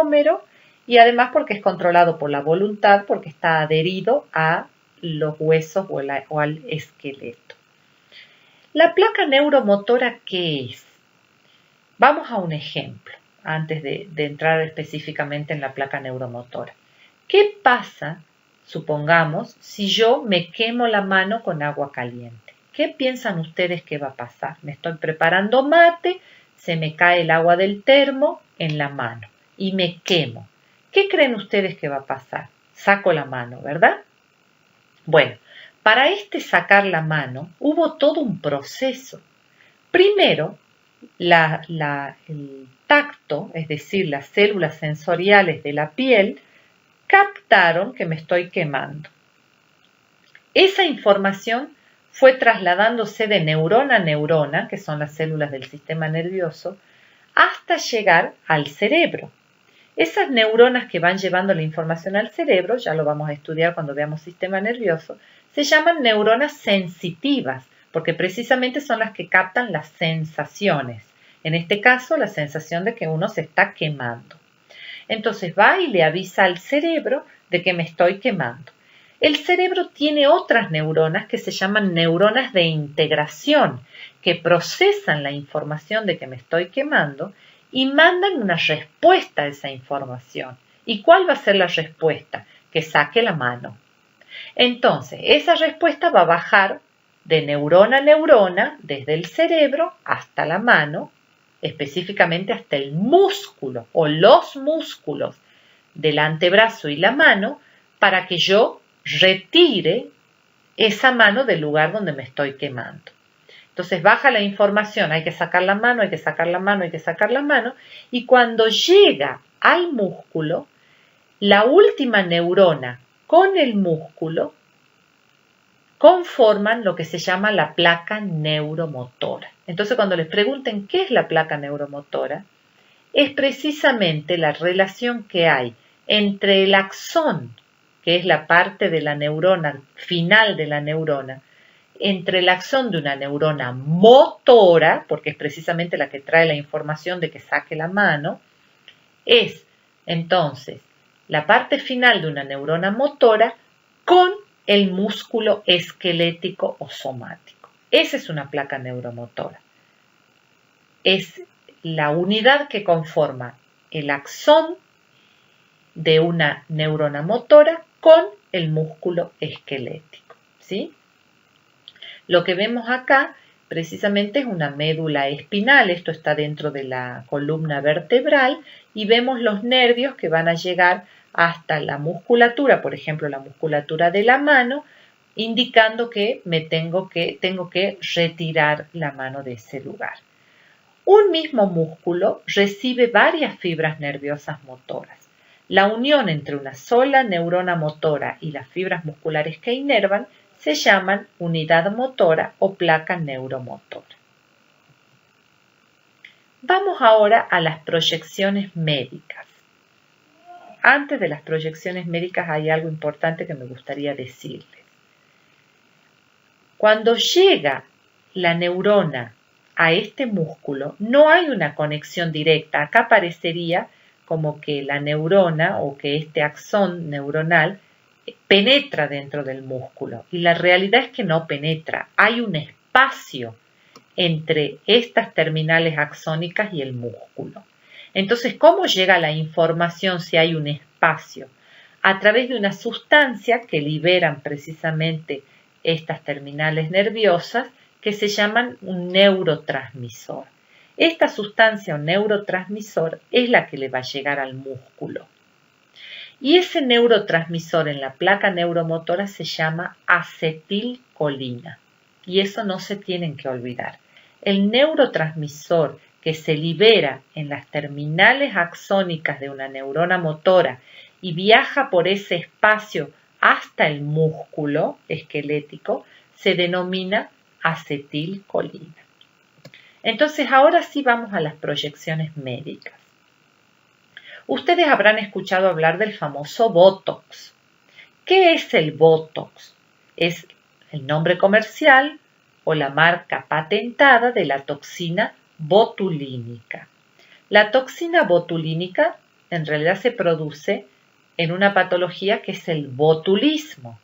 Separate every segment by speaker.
Speaker 1: telómero y además porque es controlado por la voluntad, porque está adherido a los huesos o al esqueleto. ¿La placa neuromotora qué es? Vamos a un ejemplo, antes de entrar específicamente en la placa neuromotora. ¿Qué pasa, supongamos, si yo me quemo la mano con agua caliente? ¿Qué piensan ustedes que va a pasar? Me estoy preparando mate, se me cae el agua del termo en la mano y me quemo. ¿Qué creen ustedes que va a pasar? Saco la mano, ¿verdad? Bueno, para sacar la mano hubo todo un proceso. Primero, el tacto, es decir, las células sensoriales de la piel, captaron que me estoy quemando. Esa información fue trasladándose de neurona a neurona, que son las células del sistema nervioso, hasta llegar al cerebro. Esas neuronas que van llevando la información al cerebro, ya lo vamos a estudiar cuando veamos sistema nervioso, se llaman neuronas sensitivas, porque precisamente son las que captan las sensaciones. En este caso, la sensación de que uno se está quemando. Entonces va y le avisa al cerebro de que me estoy quemando. El cerebro tiene otras neuronas que se llaman neuronas de integración, que procesan la información de que me estoy quemando y mandan una respuesta a esa información. ¿Y cuál va a ser la respuesta? Que saque la mano. Entonces, esa respuesta va a bajar de neurona a neurona, desde el cerebro hasta la mano, específicamente hasta el músculo o los músculos del antebrazo y la mano, para que yo retire esa mano del lugar donde me estoy quemando. Entonces baja la información, hay que sacar la mano, hay que sacar la mano, hay que sacar la mano, y cuando llega al músculo, la última neurona con el músculo conforman lo que se llama la placa neuromotora. Entonces cuando les pregunten qué es la placa neuromotora, es precisamente la relación que hay entre el axón, que es la parte de la neurona, final de la neurona, entre el axón de una neurona motora, porque es precisamente la que trae la información de que saque la mano, es entonces la parte final de una neurona motora con el músculo esquelético o somático. Esa es una placa neuromotora. Es la unidad que conforma el axón de una neurona motora con el músculo esquelético, ¿sí? Lo que vemos acá precisamente es una médula espinal, esto está dentro de la columna vertebral y vemos los nervios que van a llegar hasta la musculatura, por ejemplo la musculatura de la mano, indicando que tengo que retirar la mano de ese lugar. Un mismo músculo recibe varias fibras nerviosas motoras. La unión entre una sola neurona motora y las fibras musculares que inervan se llaman unidad motora o placa neuromotora. Vamos ahora a las proyecciones médicas. Antes de las proyecciones médicas hay algo importante que me gustaría decirles. Cuando llega la neurona a este músculo, no hay una conexión directa. Acá parecería como que la neurona o que este axón neuronal penetra dentro del músculo y la realidad es que no penetra. Hay un espacio entre estas terminales axónicas y el músculo. Entonces, ¿cómo llega la información si hay un espacio? A través de una sustancia que liberan precisamente estas terminales nerviosas que se llaman un neurotransmisor. Esta sustancia o neurotransmisor es la que le va a llegar al músculo. Y ese neurotransmisor en la placa neuromotora se llama acetilcolina. Y eso no se tienen que olvidar. El neurotransmisor que se libera en las terminales axónicas de una neurona motora y viaja por ese espacio hasta el músculo esquelético se denomina acetilcolina. Entonces, ahora sí vamos a las proyecciones médicas. Ustedes habrán escuchado hablar del famoso Botox. ¿Qué es el Botox? Es el nombre comercial o la marca patentada de la toxina botulínica. La toxina botulínica en realidad se produce en una patología que es el botulismo.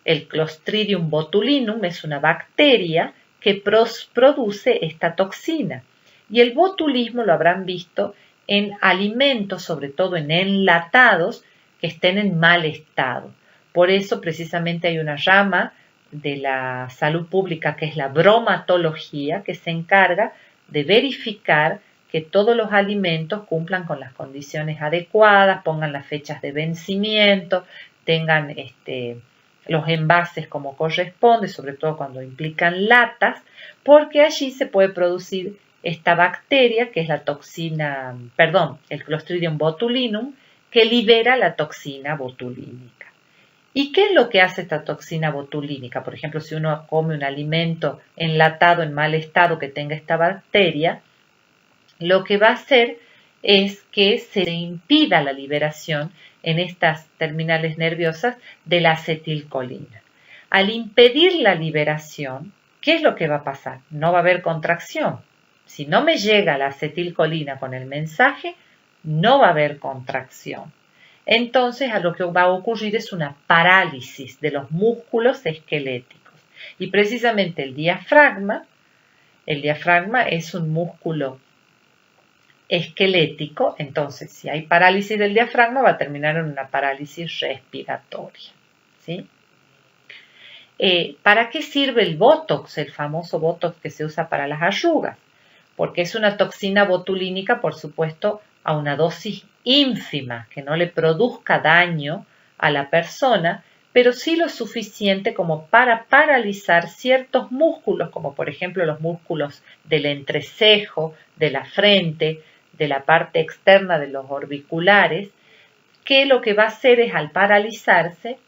Speaker 1: El Clostridium botulinum es una bacteria que produce esta toxina. Y el botulismo lo habrán visto en alimentos, sobre todo en enlatados, que estén en mal estado. Por eso precisamente hay una rama de la salud pública que es la bromatología, que se encarga de verificar que todos los alimentos cumplan con las condiciones adecuadas, pongan las fechas de vencimiento, tengan los envases como corresponde, sobre todo cuando implican latas, porque allí se puede producir esta bacteria que es la toxina, el Clostridium botulinum, que libera la toxina botulínica. ¿Y qué es lo que hace esta toxina botulínica? Por ejemplo, si uno come un alimento enlatado en mal estado que tenga esta bacteria, lo que va a hacer es que se impida la liberación en estas terminales nerviosas de la acetilcolina. Al impedir la liberación, ¿qué es lo que va a pasar? No va a haber contracción. Si no me llega la acetilcolina con el mensaje, no va a haber contracción. Entonces, a lo que va a ocurrir es una parálisis de los músculos esqueléticos. Y precisamente el diafragma es un músculo esquelético, entonces si hay parálisis del diafragma va a terminar en una parálisis respiratoria, ¿sí? ¿Para qué sirve el Botox, el famoso Botox que se usa para las arrugas? Porque es una toxina botulínica, por supuesto, a una dosis ínfima, que no le produzca daño a la persona, pero sí lo suficiente como para paralizar ciertos músculos, como por ejemplo los músculos del entrecejo, de la frente, de la parte externa de los orbiculares, que lo que va a hacer es, al paralizarse,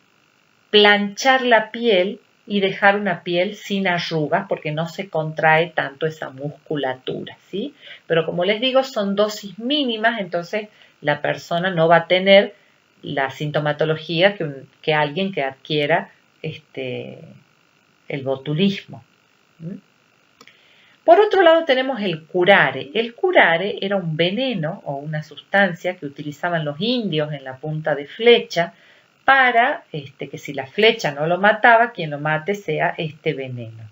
Speaker 1: planchar la piel y dejar una piel sin arrugas porque no se contrae tanto esa musculatura, ¿sí? Pero como les digo, son dosis mínimas, entonces la persona no va a tener la sintomatología que alguien que adquiera el botulismo. Por otro lado tenemos el curare. El curare era un veneno o una sustancia que utilizaban los indios en la punta de flecha para que si la flecha no lo mataba, quien lo mate sea este veneno.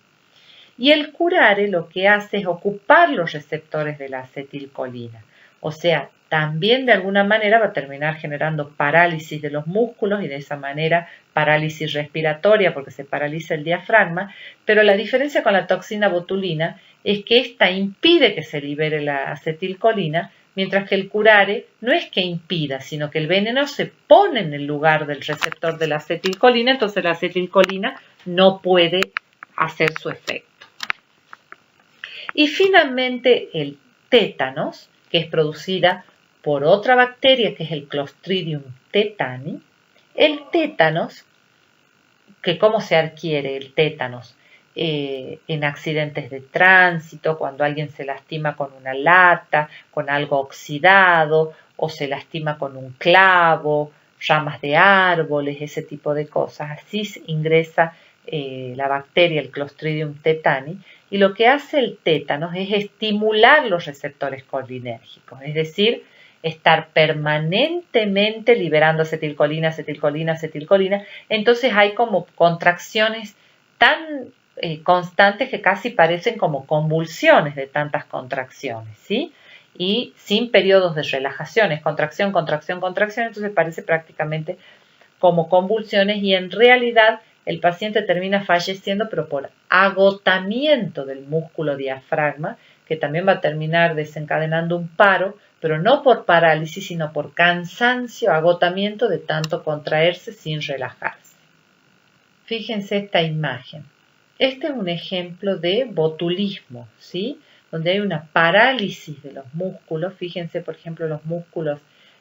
Speaker 1: Y el curare lo que hace es ocupar los receptores de la acetilcolina. O sea, también de alguna manera va a terminar generando parálisis de los músculos y de esa manera parálisis respiratoria porque se paraliza el diafragma, pero la diferencia con la toxina botulina es que esta impide que se libere la acetilcolina, mientras que el curare no es que impida, sino que el veneno se pone en el lugar del receptor de la acetilcolina, entonces la acetilcolina no puede hacer su efecto. Y finalmente el tétanos, que es producida por otra bacteria que es el Clostridium tetani. El tétanos, que cómo se adquiere el tétanos, en accidentes de tránsito, cuando alguien se lastima con una lata, con algo oxidado, o se lastima con un clavo, ramas de árboles, ese tipo de cosas. Así ingresa la bacteria, el Clostridium tetani, y lo que hace el tétanos es estimular los receptores colinérgicos, es decir, estar permanentemente liberando acetilcolina, acetilcolina, acetilcolina. Entonces hay como contracciones tan constantes que casi parecen como convulsiones de tantas contracciones, ¿sí? Y sin periodos de relajaciones, contracción, contracción, contracción, entonces parece prácticamente como convulsiones y en realidad el paciente termina falleciendo, pero por agotamiento del músculo diafragma, que también va a terminar desencadenando un paro, pero no por parálisis, sino por cansancio, agotamiento de tanto contraerse sin relajarse. Fíjense esta imagen. Este es un ejemplo de botulismo, ¿sí? Donde hay una parálisis de los músculos. Fíjense, por ejemplo, los músculos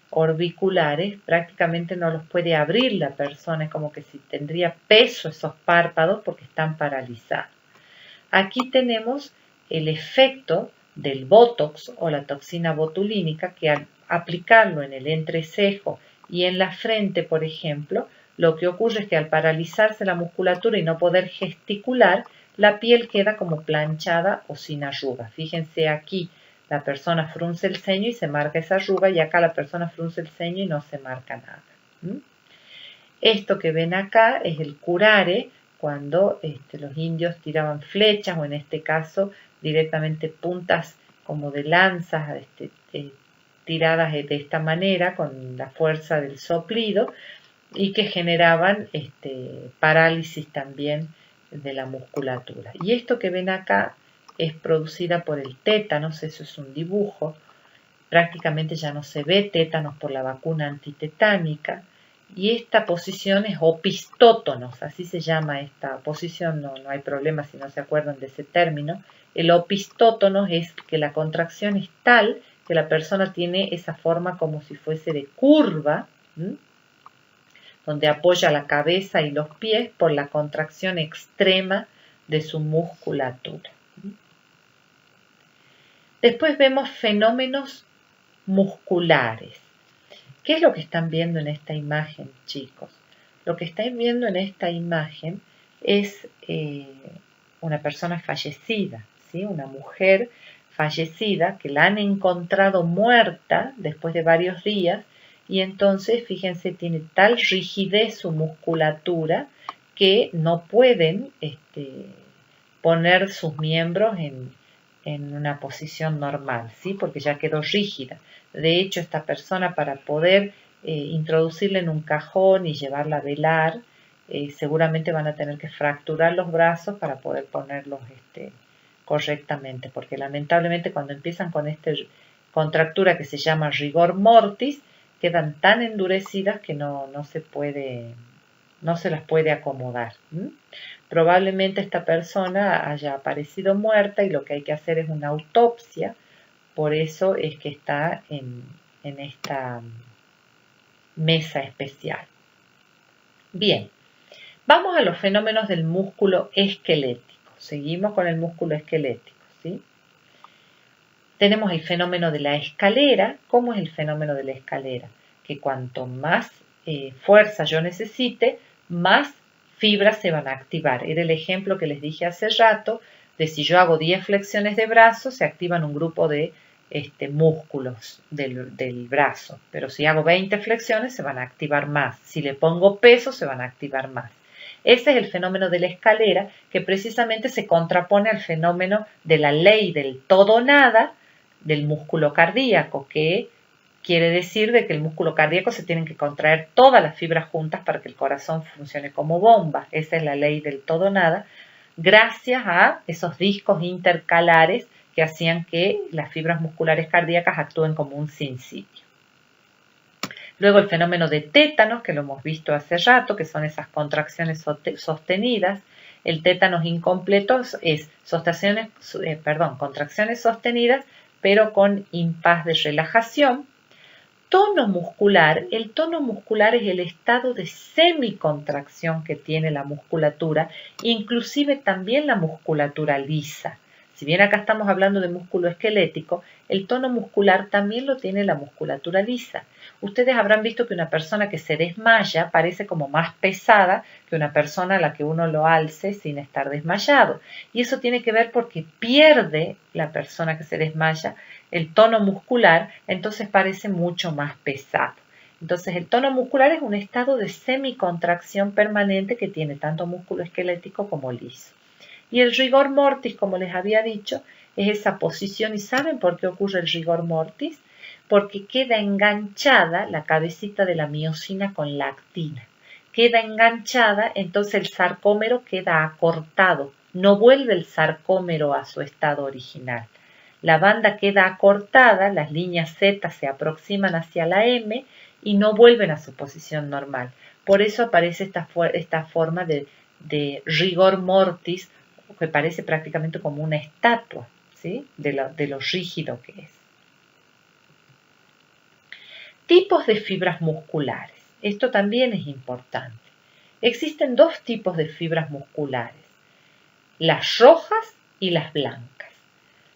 Speaker 1: orbiculares, prácticamente no los puede abrir la persona, es como que si tendría peso esos párpados porque están paralizados. Aquí tenemos el efecto del Botox o la toxina botulínica que al aplicarlo en el entrecejo y en la frente, por ejemplo, lo que ocurre es que al paralizarse la musculatura y no poder gesticular, la piel queda como planchada o sin arrugas. Fíjense aquí La persona frunce el ceño y se marca esa arruga, y acá la persona frunce el ceño y no se marca nada. Esto que ven acá es el curare, cuando los indios tiraban flechas, o en este caso directamente puntas como de lanzas tiradas de esta manera con la fuerza del soplido, y que generaban parálisis también de la musculatura. Y esto que ven acá es producida por el tétanos, eso es un dibujo. Prácticamente ya no se ve tétanos por la vacuna antitetánica, y esta posición es opistótonos, así se llama esta posición, no hay problema si no se acuerdan de ese término. El opistótonos es que la contracción es tal que la persona tiene esa forma como si fuese de curva, donde apoya la cabeza y los pies por la contracción extrema de su musculatura. Después vemos fenómenos musculares. ¿Qué es lo que están viendo en esta imagen, chicos? Lo que están viendo en esta imagen es una persona fallecida, ¿sí? Una mujer fallecida que la han encontrado muerta después de varios días, y entonces, fíjense, tiene tal rigidez su musculatura que no pueden poner sus miembros en una posición normal, ¿sí? Porque ya quedó rígida. De hecho, esta persona, para poder introducirla en un cajón y llevarla a velar, seguramente van a tener que fracturar los brazos para poder ponerlos correctamente, porque lamentablemente cuando empiezan con esta contractura que se llama rigor mortis, quedan tan endurecidas que no se las puede acomodar. Probablemente esta persona haya aparecido muerta y lo que hay que hacer es una autopsia, por eso es que está en esta mesa especial. Bien, vamos a los fenómenos del músculo esquelético. Seguimos con el músculo esquelético, ¿sí? Tenemos el fenómeno de la escalera. ¿Cómo es el fenómeno de la escalera? Que cuanto más fuerza yo necesite, más fibras se van a activar. Era el ejemplo que les dije hace rato, de si yo hago 10 flexiones de brazos, se activan un grupo de músculos del brazo. Pero si hago 20 flexiones, se van a activar más. Si le pongo peso, se van a activar más. Ese es el fenómeno de la escalera, que precisamente se contrapone al fenómeno de la ley del todo o nada del músculo cardíaco, que quiere decir de que el músculo cardíaco se tienen que contraer todas las fibras juntas para que el corazón funcione como bomba. Esa es la ley del todo o nada, gracias a esos discos intercalares que hacían que las fibras musculares cardíacas actúen como un sinsitio. Luego el fenómeno de tétanos, que lo hemos visto hace rato, que son esas contracciones sostenidas. El tétanos incompleto es contracciones sostenidas, pero con impas de relajación. Tono muscular. El tono muscular es el estado de semicontracción que tiene la musculatura, inclusive también la musculatura lisa. Si bien acá estamos hablando de músculo esquelético, el tono muscular también lo tiene la musculatura lisa. Ustedes habrán visto que una persona que se desmaya parece como más pesada que una persona a la que uno lo alce sin estar desmayado. Y eso tiene que ver porque pierde la persona que se desmaya el tono muscular, entonces parece mucho más pesado. Entonces el tono muscular es un estado de semicontracción permanente que tiene tanto músculo esquelético como liso. Y el rigor mortis, como les había dicho, es esa posición. ¿Y saben por qué ocurre el rigor mortis? Porque queda enganchada la cabecita de la miosina con la actina. Queda enganchada, entonces el sarcómero queda acortado. No vuelve el sarcómero a su estado original. La banda queda acortada, las líneas Z se aproximan hacia la M y no vuelven a su posición normal. Por eso aparece esta forma de rigor mortis, que parece prácticamente como una estatua, ¿sí? de lo rígido que es. Tipos de fibras musculares. Esto también es importante. Existen dos tipos de fibras musculares, las rojas y las blancas.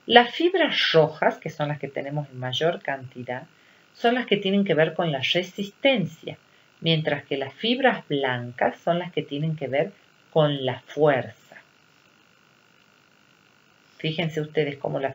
Speaker 1: Las fibras rojas, que son las que tenemos en mayor cantidad, son las que tienen que ver con la resistencia, mientras que las fibras blancas son las que tienen que ver con la fuerza. Fíjense ustedes cómo la